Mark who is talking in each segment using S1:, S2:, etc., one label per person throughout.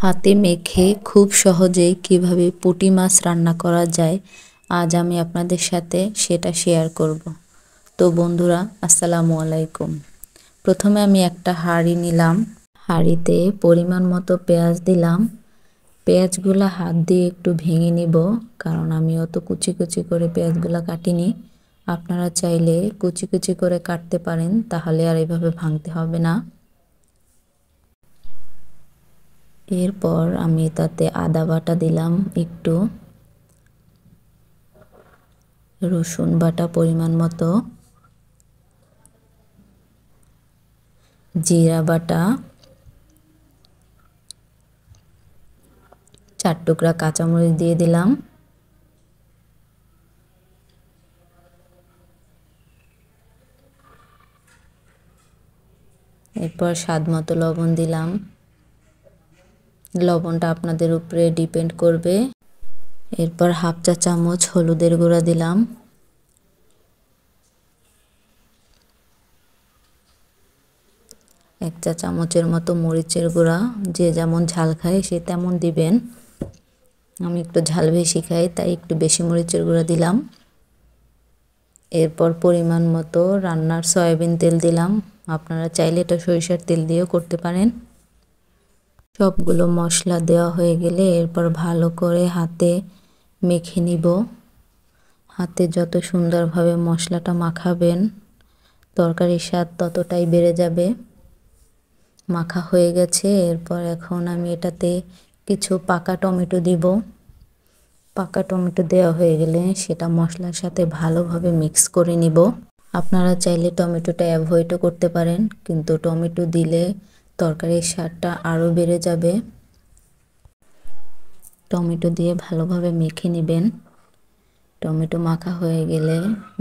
S1: হাতে মেখে খুব সহজেই কিভাবে পুঁটি মাছ রান্না করা যায় আজ আমি আপনাদের সাথে সেটা শেয়ার করব। তো বন্ধুরা আসসালামু আলাইকুম। প্রথমে আমি একটা হাঁড়ি নিলাম, হাঁড়িতে পরিমাণ মতো পেঁয়াজ দিলাম। পেঁয়াজগুলো হাত দিয়ে একটু ভেঙে নিব, কারণ আমি অত কুচি কুচি করে পেঁয়াজগুলো কাটিনি। আপনারা চাইলে কুচি কুচি করে কাটতে পারেন, তাহলে আর এভাবে ভাঙতে হবে না। এরপর আমি তাতে আদা বাটা দিলাম, একটু রসুন বাটা পরিমাণ মতো, জিরা বাটা, 4 টুকরা কাঁচামরিচ দিয়ে দিলাম, এরপর স্বাদ মতো লবণ দিলাম। লবণটা আপনাদের উপরে ডিপেন্ড করবে। এরপর হাফ চা চামচ হলুদের গুঁড়া দিলাম, এক চা চামচের মতো মরিচের গুঁড়া, যে যেমন ঝাল খায় সে তেমন দিবেন। আমি একটু ঝাল বেশি খাই, তাই একটু বেশি মরিচের গুঁড়া দিলাম। এরপর পরিমাণ মতো রান্নার সয়াবিন তেল দিলাম, আপনারা চাইলে এটা সরিষার তেল দিয়েও করতে পারেন। সবগুলো মশলা দেওয়া হয়ে গেলে এরপর ভালো করে হাতে মেখে নিব। হাতে যত সুন্দরভাবে মশলাটা মাখাবেন তরকারির স্বাদ ততটাই বেড়ে যাবে। মাখা হয়ে গেছে, এরপর এখন আমি এটাতে কিছু পাকা টমেটো দিব। পাকা টমেটো দেওয়া হয়ে গেলে সেটা মশলার সাথে ভালোভাবে মিক্স করে নিব। আপনারা চাইলে টমেটোটা অ্যাভয়েডও করতে পারেন, কিন্তু টমেটো দিলে তরকারির স্বাদটা আরও বেড়ে যাবে। টমেটো দিয়ে ভালোভাবে মেখে নেবেন। টমেটো মাখা হয়ে গেলে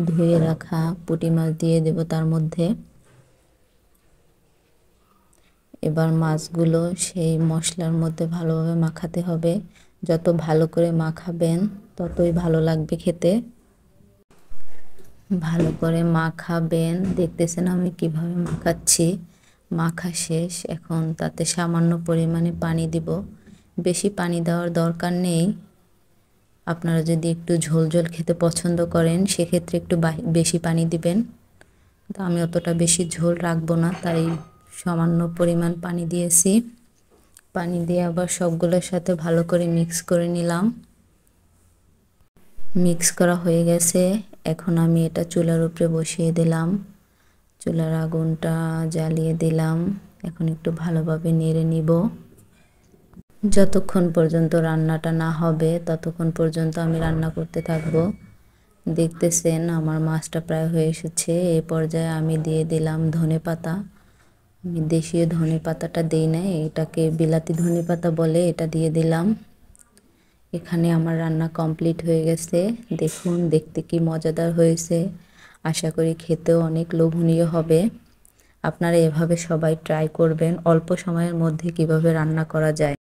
S1: ধুয়ে রাখা পুঁটি মাছ দিয়ে দেব তার মধ্যে। এবার মাছগুলো সেই মশলার মধ্যে ভালোভাবে মাখাতে হবে। যত ভালো করে মাখাবেন ততই ভালো লাগবে খেতে। ভালো করে মাখাবেন, দেখতেছেন আমি কিভাবে মাখাচ্ছি। মাখা শেষ, এখন তাতে সামান্য পরিমাণে পানি দিব। বেশি পানি দেওয়ার দরকার নেই। আপনারা যদি একটু ঝোল ঝোল খেতে পছন্দ করেন সেক্ষেত্রে একটু বেশি পানি দিবেন। তো আমি অতটা বেশি ঝোল রাখবো না, তাই সামান্য পরিমাণ পানি দিয়েছি। পানি দিয়ে আবার সবগুলোর সাথে ভালো করে মিক্স করে নিলাম। মিক্স করা হয়ে গেছে, এখন আমি এটা চুলার উপরে বসিয়ে দিলাম। চুলার আগুনটা জ্বালিয়ে দিলাম। এখন একটু ভালোভাবে নেড়ে নিব। যতক্ষণ পর্যন্ত রান্নাটা না হবে ততক্ষণ পর্যন্ত আমি রান্না করতে থাকব। দেখতেছেন আমার মাছটা প্রায় হয়ে এসেছে। এই পর্যায়ে আমি দিয়ে দিলাম ধনেপাতা। আমি দেশীয় ধনেপাতাটা দিই না, এটাকে বিলাতি ধনেপাতা বলে, এটা দিয়ে দিলাম। এখানে আমার রান্না কমপ্লিট হয়ে গেছে। দেখুন দেখতে কি মজাদার হয়েছে। আশা করি খেতেও অনেক লোভনীয় হবে। আপনারা এভাবে সবাই ট্রাই করবেন অল্প সময়ের মধ্যে কিভাবে রান্না করা যায়।